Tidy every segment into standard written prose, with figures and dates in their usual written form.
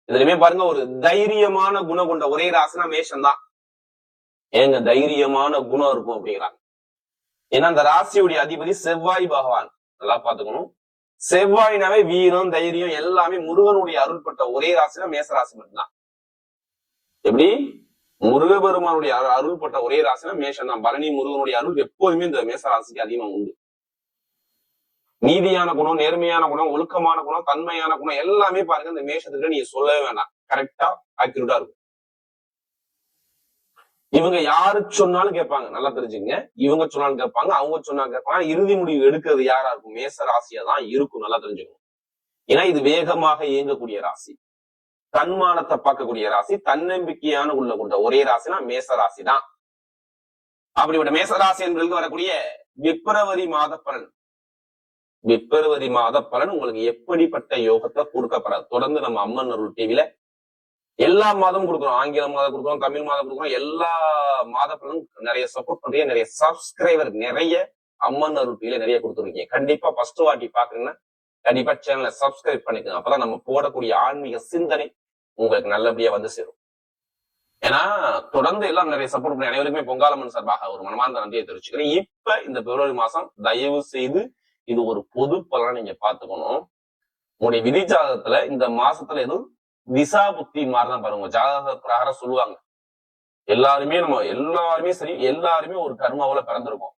இதுலயுமே பாருங்க ஒரு தைரியமான குணம் கொண்ட ஒரே ராசினா மேஷம் தான். ஏங்க தைரியமான குணம் இருக்கும் அப்படிங்கிறாங்க. ஏன்னா அந்த ராசியுடைய அதிபதி செவ்வாய் பகவான். நல்லா பாத்துக்கணும். செவ்வாயினாவே வீரம் தைரியம் எல்லாமே முருகனுடைய அருள்பட்ட ஒரே ராசினா மேச ராசி மட்டும்தான். எப்படி முருகபெருமானுடைய அருள்பட்ட ஒரே ராசினா மேஷம் தான். பரணி முருகனுடைய அருள் எப்போதுமே இந்த மேச ராசிக்கு அதிகமா உண்டு. நீதியான குணம், நேர்மையான குணம், ஒழுக்கமான குணம், தன்மையான குணம் எல்லாமே பாருங்க இந்த மேஷத்துக்கு நீங்க சொல்லவே வேண்டாம். கரெக்டா ஆக்யூரேட்டா இருக்கும். இவங்க யாரு சொன்னாலும் கேட்பாங்க. நல்லா தெரிஞ்சுங்க. இவங்க சொன்னாலும் கேட்பாங்க, அவங்க சொன்னாலும் கேட்பாங்க. இறுதி முடிவு எடுக்கிறது யாரா இருக்கும்? மேச ராசியா தான் இருக்கும். நல்லா தெரிஞ்சுக்கணும். ஏன்னா இது வேகமாக இயங்கக்கூடிய ராசி, தன்மானத்தை பார்க்கக்கூடிய ராசி, தன்னம்பிக்கையான உள்ள கொண்ட ஒரே ராசினா மேச ராசி தான். அப்படிப்பட்ட மேசராசி என்பதற்கு வரக்கூடிய பிப்ரவரி மாத பலன். பிப்ரவரி மாத பலன் உங்களுக்கு எப்படிப்பட்ட யோகத்தை கொடுக்கப்படாது. தொடர்ந்து நம்ம அம்மன் அருள் டிவில எல்லா மாதமும் கொடுக்குறோம். ஆங்கில மாதம் கொடுக்குறோம், தமிழ் மாதம் கொடுக்குறோம். எல்லா மாத பலனும் நிறைய சப்போர்ட் பண்றீங்க. நிறைய சப்ஸ்கிரைபர் நிறைய அம்மன் அருள் டிவில நிறைய கொடுத்துருக்கீங்க. கண்டிப்பா ஃபர்ஸ்ட் வாட்டி பாக்குறீங்கன்னா கண்டிப்பா சேனலை சப்ஸ்கிரைப் பண்ணிக்கோங்க. அப்பதான் நம்ம போடக்கூடிய ஆன்மீக சிந்தனை உங்களுக்கு நல்லபடியா வந்து சேரும். ஏன்னா தொடர்ந்து எல்லாம் நிறைய சப்போர்ட் பண்ணி அனைவருக்குமே பொங்காலம்மன் சார்பாக ஒரு மனமார்ந்த நன்றியை தெரிவிச்சுக்கிறேன். இப்ப இந்த பிப்ரவரி மாசம் தயவு செய்து இது ஒரு பொது பலனா நீங்க பாத்துக்கணும். உங்களுடைய விதி ஜாதகத்துல இந்த மாசத்துல எதுவும் திசா புத்தி மாதிரிதான் பாருங்க. ஜாதக பிரகாரம் சொல்லுவாங்க எல்லாருமே சரி, எல்லாருமே ஒரு கர்மாவில பிறந்திருக்கும்.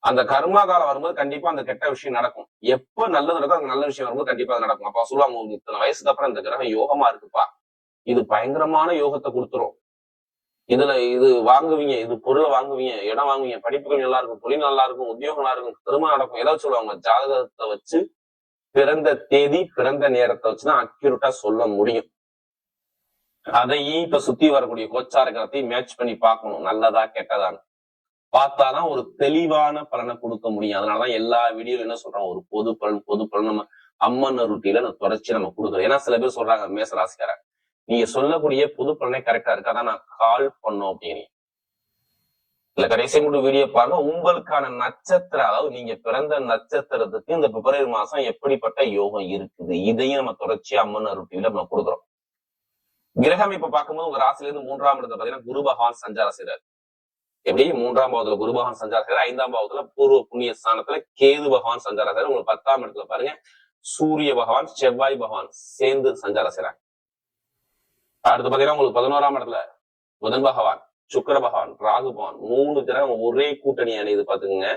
அந்த கர்மா காலம் வரும்போது கண்டிப்பா அந்த கெட்ட விஷயம் நடக்கும். எப்ப நல்லது நடக்கும் அந்த நல்ல விஷயம் வரும்போது கண்டிப்பா அது நடக்கும். அப்ப சொல்லுவாங்க, இத்தனை வயசுக்கு அப்புறம் இந்த கிரகம் யோகமா இருக்குப்பா, இது பயங்கரமான யோகத்தை கொடுத்துரும், இதுல இது வாங்குவீங்க, இது பொருளை வாங்குவீங்க, இடம் வாங்குவீங்க, படிப்புகள் நல்லா இருக்கும், தொழில் நல்லா இருக்கும், உத்தியோகம் நல்லா இருக்கும், திருமணம் நடக்கும், ஏதாவது சொல்லுவாங்க. ஜாதகத்தை வச்சு பிறந்த தேதி பிறந்த நேரத்தை வச்சுதான் அக்யூரேட்டா சொல்ல முடியும். அதையும் இப்ப சுத்தி வரக்கூடிய கோச்சார கிரகத்தையும் மேட்ச் பண்ணி பார்க்கணும், நல்லதா கெட்டதான்னு பார்த்தாதான் ஒரு தெளிவான பலனை கொடுக்க முடியும். அதனாலதான் எல்லா வீடியோல என்ன சொல்றோம், ஒரு பொது பலன் நம்ம அம்மன் ரொட்டியில தொடர்ச்சி நம்ம கொடுக்குறோம். ஏன்னா சில பேர் சொல்றாங்க மேசராசிக்காரன், நீங்க சொல்லக்கூடிய பொது பலனே கரெக்டா இருக்கா, அதான் நான் கால் பண்ணோம் அப்படின்னு. இல்ல கடைசி மட்டும் வீடியோ பாருங்க. உங்களுக்கான நட்சத்திரம், அதாவது நீங்க பிறந்த நட்சத்திரத்துக்கு இந்த பிப்ரவரி மாசம் எப்படிப்பட்ட யோகம் இருக்குது, இதையும் நம்ம தொடர்ச்சி அம்மன் ரொட்டியில நம்ம கொடுக்குறோம். கிரகம் இப்ப பார்க்கும்போது உங்க ராசில இருந்து 3ஆம் இடத்துல பாத்தீங்கன்னா குரு பகவான் சஞ்சாரம் செய்றாரு. எப்படி 3ஆம் பாவத்துல குரு பகவான் சஞ்சாரம் செய்யறாரு, 5ஆம் பாவத்துல பூர்வ புண்ணிய ஸ்தானத்துல கேது பகவான் சஞ்சாரம் செய்யறாரு. உங்களுக்கு 10ஆம் இடத்துல பாருங்க சூரிய பகவான் செவ்வாய் பகவான் சேர்ந்து சஞ்சாரம் செய்யறாங்க. அடுத்து பாத்தீங்கன்னா உங்களுக்கு 11ஆம் இடத்துல புதன் பகவான், சுக்கிர பகவான், ராகு பகவான் 3 கிரகம் ஒரே கூட்டணி அணியுது பாத்துக்கோங்க.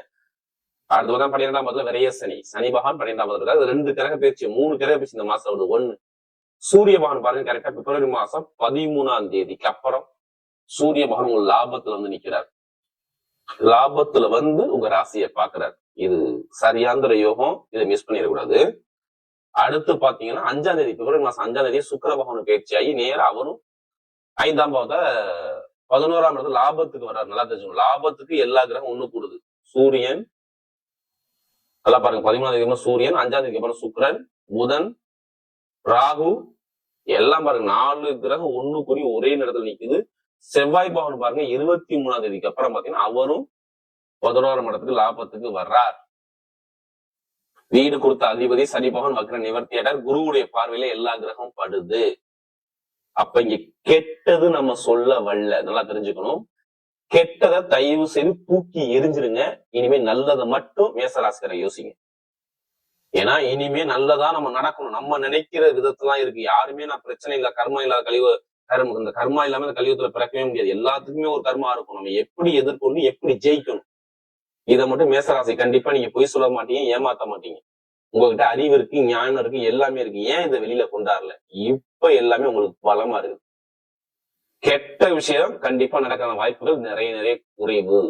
அடுத்து பார்த்தா 12ஆம் இடத்துல விரைய சனி பகவான் 12ஆம் இடத்துல 2 கிரக பேச்சு, 3 கிரக பேச்சு இந்த மாசம் வருது. 1 சூரிய பகவான் பாருங்க கரெக்டா பிப்ரவரி மாசம் 13ஆம் தேதிக்கு அப்புறம் சூரிய பகவான் உங்க லாபத்துல வந்து நிக்கிறார். லாபத்துல வந்து உங்க ராசியை பாக்குறாரு. இது சரியாந்திர யோகம், இதை மிஸ் பண்ணிடக்கூடாது. அடுத்து பாத்தீங்கன்னா 5ஆம் தேதி பிப்ரவரி மாசம் 5ஆம் தேதி சுக்கிர பகவான் பயிற்சி ஆகி நேரம் அவரும் 5ஆம் பாவத்தை 11ஆம் இடத்துல லாபத்துக்கு வர்றாரு. நல்லா தெரிஞ்சுக்கணும், லாபத்துக்கு எல்லா கிரகம் ஒண்ணு கூடுது. சூரியன் நல்லா பாருங்க, 13ஆம் தேதி சூரியன், 5ஆம் தேதிக்கு அப்புறம் சுக்கிரன், புதன், ராகு எல்லாம் பாருங்க 4 கிரகம் ஒண்ணு கூடி ஒரே நேரத்துல நிக்குது. செவ்வாய் பகவான் பாருங்க 23ஆம் தேதிக்கு அப்புறம் பாத்தீங்கன்னா அவரும் 11ஆம் இடத்துக்கு லாபத்துக்கு வர்றார். வீடு கொடுத்த அதிபதி சனி பகவான் வக்ர நிவர்த்தி ஆட்டார். குருவுடைய பார்வையில எல்லா கிரகம் படுது. அப்ப இங்க கெட்டது நம்ம சொல்ல வரல, நல்லா தெரிஞ்சுக்கணும். கெட்டதை தயவு செய்து தூக்கி எரிஞ்சிருங்க. இனிமே நல்லதை மட்டும் மேசராசிக்கார யோசிங்க. ஏன்னா இனிமே நல்லதா நம்ம நடக்கணும். நம்ம நினைக்கிற விதத்துலாம் இருக்கு. யாருமே நான் பிரச்சனை இல்ல, கர்மா இல்லாத இந்த கர்மா இல்லாம இந்த கலியுகத்துல பிறக்கவே முடியாது. எல்லாத்துக்குமே ஒரு கர்மா இருக்கும். நம்ம எப்படி எதிர்கொண்டு எப்படி ஜெயிக்கணும், இதை மட்டும் மேசராசி கண்டிப்பா நீங்க பொய் சொல்ல மாட்டீங்க, ஏமாத்த மாட்டீங்க. உங்ககிட்ட அறிவு இருக்கு, ஞானம் இருக்கு, எல்லாமே இருக்கு. ஏன் இதை வெளியில கொண்டாடல? இப்ப எல்லாமே உங்களுக்கு பலமா இருக்கு. கெட்ட விஷயம் கண்டிப்பா நடக்கிற வாய்ப்புகள் நிறைய குறைவு.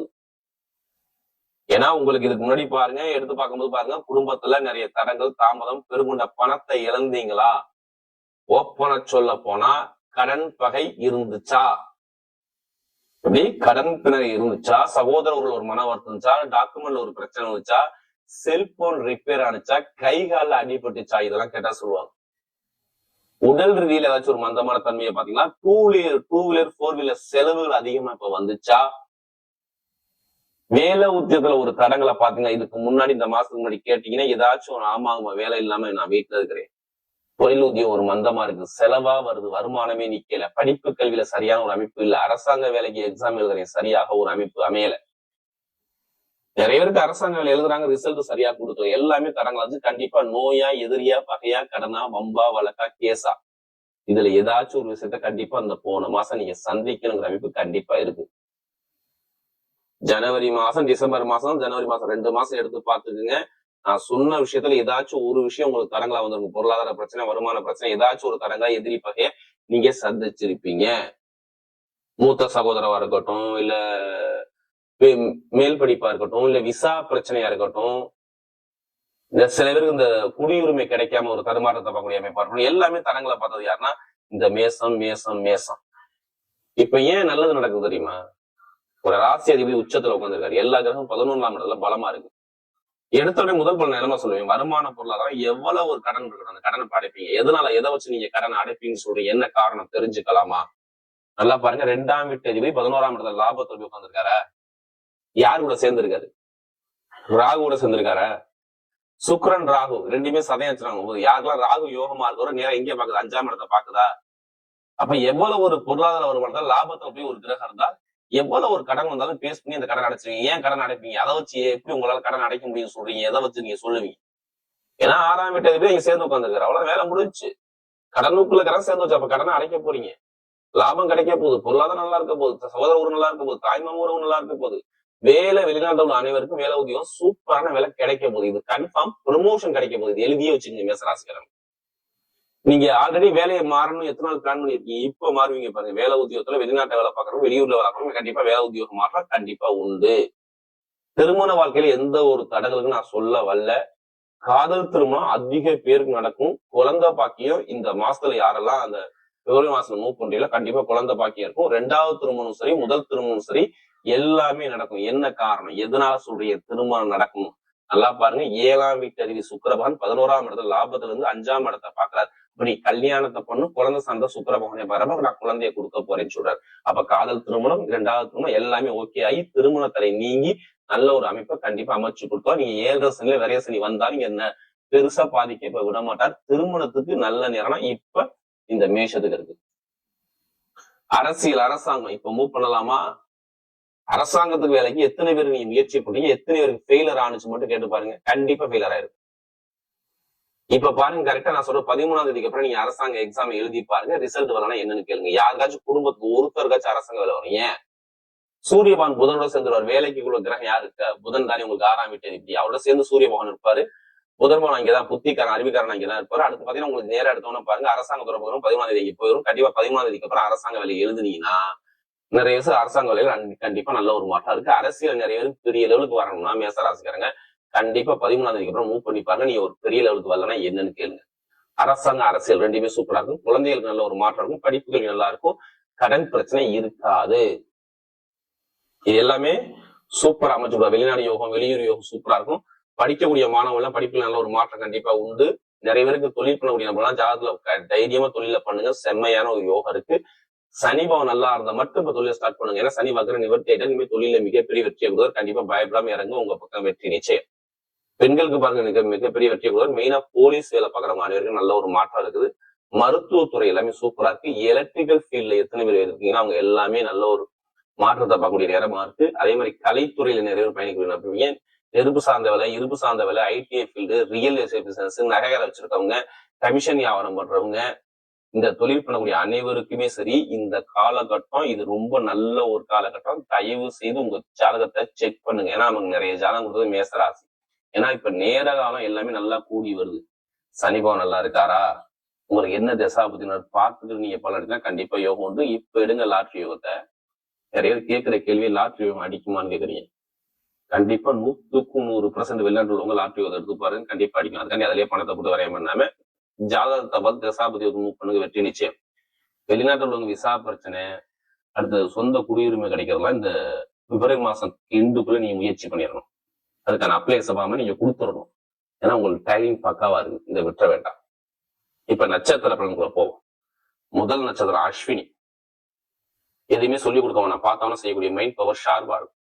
ஏன்னா உங்களுக்கு இதுக்கு முன்னாடி பாருங்க, எடுத்து பார்க்கும்போது பாருங்க, குடும்பத்துல நிறைய தடங்கள், தாமதம், பெருங்குண்ட பணத்தை இழந்தீங்களா? ஓப்பன சொல்ல போனா கடன் பகை இருந்துச்சா? எப்படி கடன் பிணை இருந்துச்சா? சகோதரர்கள் ஒரு மன வருத்தம் இருந்துச்சா? டாக்குமெண்ட்ல ஒரு பிரச்சனை இருந்துச்சா? Cellphone repair ஆனிச்சா? கை கால அடிபட்டுச்சா? இதெல்லாம் கேட்டா சொல்லுவாங்க. உடல் ரீதியில ஏதாச்சும் ஒரு மந்தமான தன்மையை பாத்தீங்கன்னா டூ வீலர் 4 வீலர் செலவுகள் அதிகமா இப்ப வந்துச்சா? வேலை உத்தியத்துல ஒரு தடங்களை பாத்தீங்கன்னா இதுக்கு முன்னாடி இந்த மாசத்துக்கு முன்னாடி கேட்டீங்கன்னா ஏதாச்சும் ஒரு ஆமாங்க வேலை இல்லாம நான் வீட்டுல இருக்கிறேன், தொழில் உத்தியம் ஒரு மந்தமா இருக்கு, செலவா வருது, வருமானமே நிக்கல, படிப்பு கல்வியில சரியான ஒரு அமைப்பு இல்ல, அரசாங்க வேலைக்கு எக்ஸாம் எழுதுறேன் சரியாக ஒரு அமைப்பு அமையல, நிறைய பேருக்கு அரசாங்க வேலை எழுதுறாங்க ரிசல்ட் சரியா கொடுக்கல, எல்லாமே தரங்களா அது கண்டிப்பா நோயா, எதிரியா, பகையா, கடனா, வம்பா, வழக்கா, கேஸா, இதுல ஏதாச்சும் ஒரு விஷயத்த கண்டிப்பா அந்த போன மாசம் நீங்க சந்திக்கணுங்கிற அமைப்பு கண்டிப்பா இருக்கு. ஜனவரி மாசம், டிசம்பர் மாசம், ஜனவரி மாசம் 2 மாசம் எடுத்து பாத்துக்குங்க. நான் சொன்ன விஷயத்துல ஏதாச்சும் ஒரு விஷயம் உங்களுக்கு தரங்களா வந்துருக்கும். பொருளாதார பிரச்சனை, வருமான பிரச்சனை, ஏதாச்சும் ஒரு தரங்களா எதிரி பகைய நீங்க சந்திச்சிருப்பீங்க. மூத்த சகோதரவா இருக்கட்டும், இல்ல மேல் படிப்பா இருக்கட்டும், இல்ல விசா பிரச்சனையா இருக்கட்டும், இந்த சில பேருக்கு இந்த குடியுரிமை கிடைக்காம ஒரு தடுமாற்றத்தை பார்க்கக்கூடிய அமைப்பா இருக்கட்டும், எல்லாமே தரங்களை பார்த்தது யாருன்னா இந்த மேசம் மேசம் மேசம். இப்ப ஏன் நல்லது நடக்குது தெரியுமா? ஒரு ராசி அதிபதி உச்சத்துல உட்காந்துருக்காரு, எல்லா கிரகம் 11ஆம் இடத்துல பலமா இருக்கு. எடுத்தோடனே முதல் பலன் என்னமா சொல்லுவீங்க? வருமான பொருளாதாரம் எவ்வளவு ஒரு கடன் இருக்கணும், அந்த கடனை அடைப்பீங்க. எதனால, எதை வச்சு நீங்க கடனை அடைப்பீங்கன்னு சொல்றீங்க, என்ன காரணம் தெரிஞ்சுக்கலாமா? நல்லா பாருங்க, 2ஆம் வீட்டு அதிபதி 11ஆம் இடத்துல லாபத்துல போய் உட்காந்துருக்காரா? யாரு கூட சேர்ந்திருக்காரு? ராகு கூட சேர்ந்திருக்காரா? சுக்கிரன் ராகு ரெண்டுமே சதயம் வச்சுறாங்க. யாருக்கெல்லாம் ராகு யோகமா இருக்கிறோம் நேரம் எங்கே பாக்குது? 5ஆம் இடத்தை பாக்குதா? அப்ப எவ்வளவு ஒரு பொருளாதார வருமானத்தால் லாபத்துல போய் ஒரு கிரகம் இருந்தா எவ்வளவு ஒரு கடன் வந்தாலும் பேஸ் பண்ணி அந்த கடன் அடைச்சிருவீங்க. ஏன் கடன் அடைப்பீங்க? அதை வச்சு எப்படி உங்களால கடன் அடைக்க முடியும் சொல்றீங்க? எதை வச்சு நீங்க சொல்லுவீங்க? ஏன்னா 6ஆம் வீட்டு அதிபதி நீங்க சேர்ந்து உட்காந்துருக்காரு, அவ்வளவு வேலை முடிஞ்சு. கடனுக்குள்ள கடன் சேர்ந்து வச்சு அப்ப கடனை அடைக்க போறீங்க. லாபம் கிடைக்க போகுது, பொருளாதாரம் நல்லா இருக்க போகுது, சகோதர உறவு நல்லா இருக்க போகுது, தாய்மாம உறவு நல்லா இருக்க போகுது, வேலை வெளிநாட்டுல உள்ள அனைவருக்கும் வேலை உத்தியோகம் சூப்பரான வேலை கிடைக்க போகுது. இது கன்ஃபார்ம் ப்ரமோஷன் கிடைக்க போகுது. இது எழுதியே வச்சுக்கோங்க மேசராசிக்காரங்க. நீங்க ஆல்ரெடி வேலையை மாறணும் எத்தனை நாள் பிளான் பண்ணிருக்கீங்க, இப்ப மாறுவீங்க பாருங்க. வேலை உத்தியோகத்துல வெளிநாட்டை வேலை பார்க்கறோம், வெளியூர்ல வேலை பார்க்கறோம், கண்டிப்பா வேலை உத்தியோகம் மாற்றம் கண்டிப்பா உண்டு. திருமண வாழ்க்கையில எந்த ஒரு தடங்களுக்கும் நான் சொல்ல வரல. காதல் திருமணம் அதிக பேருக்கு நடக்கும். குழந்தை பாக்கியம் இந்த மாசத்துல யாரெல்லாம் அந்த பிப்ரவரி மாசம் மூவ் பண்றீங்களோ கண்டிப்பா குழந்தை பாக்கியம் இருக்கும். 2வது திருமணம் சரி, முதல் திருமணம் சரி, எல்லாமே நடக்கும். என்ன காரணம், எதனால சொல்றீங்க திருமணம் நடக்கும்? நல்லா பாருங்க, 7ஆம் வீட்டு அதிபதி சுக்கிரபகவான் 11ஆம் இடத்துல லாபத்துல இருந்து 5ஆம் இடத்தை பாக்குறாரு. இப்ப நீ கல்யாணத்தை பண்ணு, குழந்தை சார்ந்த சுக்கிரபகவானே பாருங்க, நான் குழந்தைய கொடுக்க போறேன்னு சொல்றாரு. அப்ப காதல் திருமணம், 2வது திருமணம் எல்லாமே ஓகே ஆகி திருமண தடை நீங்கி நல்ல ஒரு அமைப்பை கண்டிப்பா அமைச்சு கொடுத்தோம். நீங்க 7 சனியில விரைய சனி வந்தாலும் இங்க என்ன பெருசா பாதிக்க விட மாட்டார். திருமணத்துக்கு நல்ல நேரம் இப்ப இந்த மேஷத்துக்கு இருக்கு. அரசியல், அரசாங்கம் இப்ப மூவ் பண்ணலாமா? அரசாங்கத்துக்கு வேலைக்கு எத்தனை பேர் நீங்க முயற்சி பண்ணீங்க, எத்தனை பேருக்கு ஃபெயிலர் ஆனிச்சு மட்டும் கேட்டு பாருங்க. கண்டிப்பா ஃபெயிலர் ஆயிருக்கு. இப்ப பாருங்க, கரெக்டா நான் சொல்ற 13ஆம் தேதிக்கு அப்புறம் நீங்க அரசாங்க எக்ஸாம் எழுதி பாருங்க, ரிசல்ட் வரலன்னா என்னன்னு கேளுங்க. யாருக்காச்சும் குடும்பத்துக்கு ஒருத்தருக்காச்சும் அரசாங்க வேலை வரும். ஏன்? சூரியபகவான் புதனோட சேர்ந்துருவார். வேலைக்குள்ள கிரகம் யாரு இருக்கா? புதன் தானே உங்களுக்கு 6ஆம் வீட்டு அதிபதி. அவரோட சேர்ந்து சூரிய பகவான் இருப்பாரு. புதன்மன் அங்கேதான், புத்திக்காரன் அறிவிக்காரன் அங்கேதான் இருப்பாரு. அடுத்து பாத்தீங்கன்னா உங்களுக்கு நேரம் எடுத்தோம்னா பாருங்க, அரசாங்க துறை போயிடும். 13ஆம் தேதிக்கு போயிடும். கண்டிப்பா 13ஆம் தேதிக்கு அப்புறம் அரசாங்க வேலை எழுதுனீங்கன்னா நிறைய பேர் அரசாங்க வேலைகள் கண்டிப்பா நல்ல ஒரு மாற்றம் இருக்கு. அரசியல் நிறைய பேர் பெரிய லெவலுக்கு வரணும்னா மேசராசிக்காரங்க கண்டிப்பா 13ஆம் தேதிக்கு அப்புறம் மூவ் பண்ணி பாருங்க. நீங்க ஒரு பெரிய லெவலுக்கு வரலன்னா என்னன்னு கேளுங்க. அரசாங்க அரசியல் ரெண்டுமே சூப்பரா இருக்கும். குழந்தைகளுக்கு நல்ல ஒரு மாற்றம் இருக்கும். படிப்புகள் நல்லா இருக்கும். கடன் பிரச்சனை இருக்காது. இது எல்லாமே சூப்பரா அமைச்சு. வெளிநாடு யோகம், வெளியூர் யோகம் சூப்பரா இருக்கும். படிக்கக்கூடிய மாணவர்கள் படிப்புல நல்ல ஒரு மாற்றம் கண்டிப்பா உண்டு. நிறைய பேருக்கு தொழில் பண்ணக்கூடிய நம்மளாம் ஜாதகத்துல தைரியமா தொழில பண்ணுங்க. செம்மையான ஒரு யோகம் இருக்கு. சனி பவன் நல்லா இருந்தா மட்டும் இப்ப தொழிலை ஸ்டார்ட் பண்ணுங்க. ஏன்னா சனி வக்கர நிவர்த்தி ஆயிட்டா இனிமே தொழில மிகப்பெரிய வெற்றியை கொடுத்தார். கண்டிப்பா பயப்படாம இறங்க, உங்க பக்கம் வெற்றி நிச்சயம். பெண்களுக்கு பாருங்க மிகப்பெரிய வெற்றியை கொடுத்தார். மெயினா போலீஸ் வேலை பார்க்குற அனைவருக்கும் நல்ல ஒரு மாற்றம் இருக்குது. மருத்துவத்துறை எல்லாமே சூப்பரா இருக்கு. எலக்ட்ரிக்கல் ஃபீல்ட்ல எத்தனை பேர் இருக்கீங்கன்னா அவங்க எல்லாமே நல்ல ஒரு மாற்றத்தை பார்க்கக்கூடிய நேரமா இருக்கு. அதே மாதிரி கலைத்துறையில நிறைய பேர் பயணிக்கிறீங்க. நெருப்பு சார்ந்த வேலை, இருப்பு சார்ந்த வேலை, ITI field, real estate business, நகைகளை வச்சிருக்கவங்க, கமிஷன் வியாபாரம் பண்றவங்க, இந்த தொழில் பண்ணக்கூடிய அனைவருக்குமே சரி இந்த காலகட்டம் இது ரொம்ப நல்ல ஒரு காலகட்டம். தயவு செய்து உங்க ஜாதகத்தை செக் பண்ணுங்க. ஏன்னா நமக்கு நிறைய ஜாதகம் கொடுத்தது மேசராசி. ஏன்னா இப்ப நேர காலம் எல்லாமே நல்லா கூடி வருது. சனிபவன் நல்லா இருக்காரா, உங்களுக்கு என்ன தசாபதியினர் பார்த்துட்டு நீங்க பலன் எடுத்தா கண்டிப்பா யோகம் உண்டு. இப்ப எடுங்க லாட்ரி யோகத்தை. நிறைய கேட்கிற கேள்வி லாட்ரி யோகம் அடிக்குமான்னு கேக்குறீங்க. கண்டிப்பா 100% வெளிநாட்டு உள்ளவங்க லாட்ரி யோகத்தை எடுத்து பாருங்க, கண்டிப்பா அடிக்கும். அதுக்காண்டி அதிலேயே பணத்தை போட்டு வரைய பண்ணாம ஜாதகத்தை பார்த்து தசாபதி மூவ் பண்ணுங்க, வெற்றி நிச்சயம். வெளிநாட்டில் உள்ளவங்க விசா பிரச்சனை, அடுத்து சொந்த குடியுரிமை கிடைக்கிறதுலாம் இந்த பிப்ரவரி மாசம் எண்டுக்குள்ள நீங்க முயற்சி பண்ணிடணும். அதுக்கான அப்ளை சபாம நீங்க கொடுத்துடணும். ஏன்னா உங்களுக்கு டைமிங் பக்காவா இருக்கு, இதை விட்டுற வேண்டாம். இப்ப நட்சத்திர பலன்களை போவோம். முதல் நட்சத்திரம் அஸ்வினி. எதையுமே சொல்லிக் கொடுத்தவன பார்த்தவன செய்யக்கூடிய மைண்ட் பவர் ஷார்ப்பா இருக்கும்.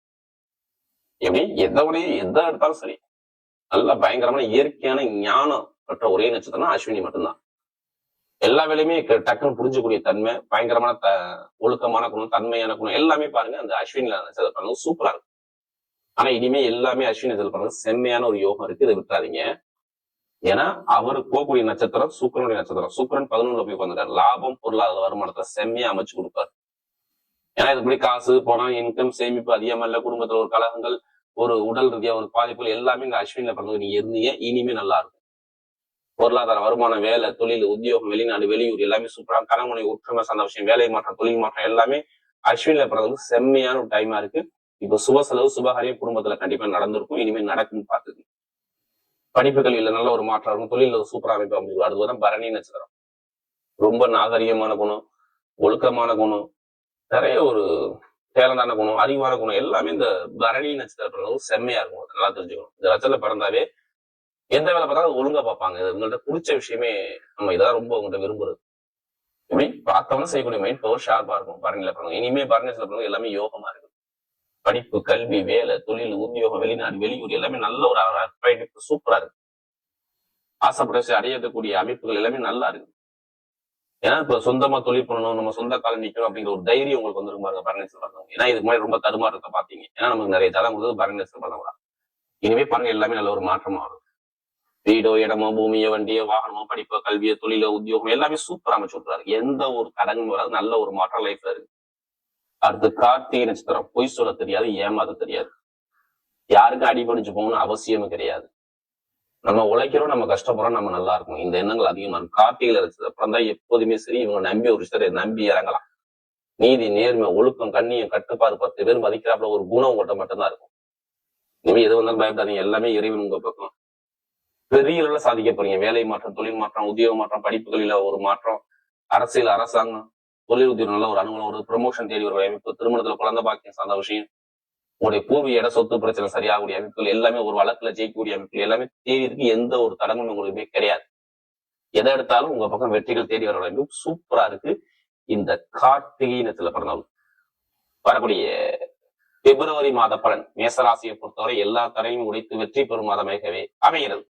எப்படி எதை எடுத்தாலும் சரி, நல்ல பயங்கரமான இயற்கையான ஞானம் பெற்ற ஒரே நட்சத்திரம் அஸ்வினி மட்டும்தான். எல்லா வேலையுமே டக்குன்னு புரிஞ்சக்கூடிய தன்மை, பயங்கரமான ஒழுக்கமான குணம், தன்மையான குணம் எல்லாமே பாருங்க அந்த அஸ்வினில நட்சத்திரம் சூப்பரா இருக்கும். ஆனா இனிமே எல்லாமே அஸ்வினி நட்சத்திரம் செம்மையான ஒரு யோகம் இருக்கு, இதை விட்டுறாதீங்க. ஏன்னா அவரு போகக்கூடிய நட்சத்திரம் சுக்கிரனுடைய நட்சத்திரம். சுக்கிரன் 11ல போய் உட்காந்துட்டாரு. லாபம் பொருளாதார வருமானத்தை செம்மையா அமைச்சு கொடுப்பாரு. ஏன்னா இதுபடி காசு பணம் இன்கம் சேமிப்பு அதிகமா இல்ல, குடும்பத்துல ஒரு கலகங்கள் ஒரு உடல் ரீதியா ஒரு பாதிப்புகள் எல்லாமே இந்த அஸ்வினில பிறந்தது நீங்க இருந்தீங்க, இனிமே நல்லா இருக்கும். பொருளாதார வருமானம், வேலை, தொழில், உத்தியோகம், வெளிநாடு, வெளியூர் எல்லாமே சூப்பரா. கணவனை ஒற்றுமை சார்ந்த விஷயம், வேலை மாற்றம், தொழில் மாற்றம் எல்லாமே அஸ்வினில பிறந்தது செம்மையான ஒரு டைமா இருக்கு. இப்ப சுப செலவு சுபகாரியம் குடும்பத்துல கண்டிப்பா நடந்திருக்கும், இனிமேல் நடக்கும்னு பாத்துக்கு. படிப்பு கல்வியில நல்ல ஒரு மாற்றம் இருக்கும், தொழில ஒரு சூப்பரா அமைப்பு அமைஞ்சிருக்கும். அதுதான் பரணி நட்சத்திரம். ரொம்ப நாகரிகமான குணம், ஒழுக்கமான குணம், நிறைய ஒரு டேலண்டான குணம், அறிவான குணம் எல்லாமே இந்த பரணி நட்சத்திரம் செம்மையா இருக்கும். நல்லா தெரிஞ்சுக்கணும். இந்த நட்சத்திரத்துல பிறந்தாவே எந்த வேலை பார்த்தாலும் ஒழுங்கா பார்ப்பாங்க. உங்கள்ட்ட பிடிச்ச விஷயமே நம்ம இதான் ரொம்ப உங்கள்கிட்ட விரும்புறது. இப்படி பார்த்தவன செய்யக்கூடிய மைண்ட் பவர் ஷார்ப்பா இருக்கும் பரணியில பிறகு. இனிமே பரணியில பிறகு எல்லாமே யோகமா இருக்கு. படிப்பு, கல்வி, வேலை, தொழில், உத்தியோகம், வெளிநாடு, வெளியூர் எல்லாமே நல்ல ஒரு சூப்பரா இருக்கு. ஆசைப்பட்ட அடையக்கூடிய அமைப்புகள் எல்லாமே நல்லா இருக்கு. ஏன்னா இப்ப சொந்தமா தொழில் பண்ணணும், நம்ம சொந்த காலம் நிக்கணும் அப்படிங்கிற ஒரு தைரியம் உங்களுக்கு வந்துருக்கும் பாருங்க பரணியத்துல பிறந்தவங்க. ஏன்னா இதுக்கு மாதிரி ரொம்ப தடுமாறு இருக்க பாத்தீங்க. ஏன்னா நமக்கு நிறைய தரம் கொடுத்தது பரணியத்துல பிறந்தவங்க. இனிமே பாருங்க எல்லாமே நல்ல ஒரு மாற்றமா வரும். வீடோ, இடமோ, பூமியோ, வண்டியோ, வாகனமோ, படிப்போ, கல்வியோ, தொழிலோ, உத்தியோகம் எல்லாமே சூப்பரா அமைச்சு விட்டுறாரு. எந்த ஒரு தடங்கும் வராது, நல்ல ஒரு மாற்றம் லைஃப்ல இருக்கு. அடுத்து கார்த்திகை நட்சத்திரம். பொய் சொல்ல தெரியாது, ஏமாத தெரியாது, யாருக்கும் அடிபடிச்சு போகணும்னு அவசியமும் கிடையாது. நம்ம உழைக்கிறோம், நம்ம கஷ்டப்படுறோம், நம்ம நல்லா இருக்கும். இந்த எண்ணங்கள் அதிகமா இருக்கும். கார்த்திகையில நட்சத்திரம் தான் எப்போதுமே சரி, இவங்க நம்பி ஒரு விஷயத்தை நம்பி இறங்கலாம். நீதி, நேர்மை, ஒழுக்கம், கண்ணியம், கட்டுப்பாடு, 10 பேர் மதிக்கிறாப்புல ஒரு குணம் உங்கள்கிட்ட மட்டும்தான் இருக்கும். இனிமே எது வந்தாலும் பயப்படாதீங்க, எல்லாமே இறைவன் உங்க பக்கம். பெரிய அளவுல சாதிக்க போறீங்க. வேலை மாற்றம், தொழில் மாற்றம், உத்தியோக மாற்றம், படிப்புகளில ஒரு மாற்றம், அரசியல், அரசாங்கம், தொழில் உத்தியோகம் நல்ல ஒரு அனுகூலம், ஒரு ப்ரமோஷன் தேடி ஒரு அமைப்பு, திருமணத்துல குழந்தை பாக்கியம் சார்ந்த விஷயம், உங்களுடைய பூர்வீக இட சொத்து பிரச்சனை சரியாகக்கூடிய அமைப்புகள் எல்லாமே, ஒரு வழக்குல ஜெயிக்கக்கூடிய அமைப்புகள் எல்லாமே தேடி இருக்கு. எந்த ஒரு தடங்களும் உங்களுக்கு கிடையாது. எதை எடுத்தாலும் உங்க பக்கம் வெற்றிகள் தேடி வர அமைப்பு சூப்பரா இருக்கு. இந்த கார்த்திகை நட்சத்திரத்துல பிறந்தவங்க வரக்கூடிய பிப்ரவரி மாத பலன் மேசராசியை பொறுத்தவரை எல்லா தடையும் உடைத்து வெற்றி பெறும் மாதமாகவே அமைகிறது.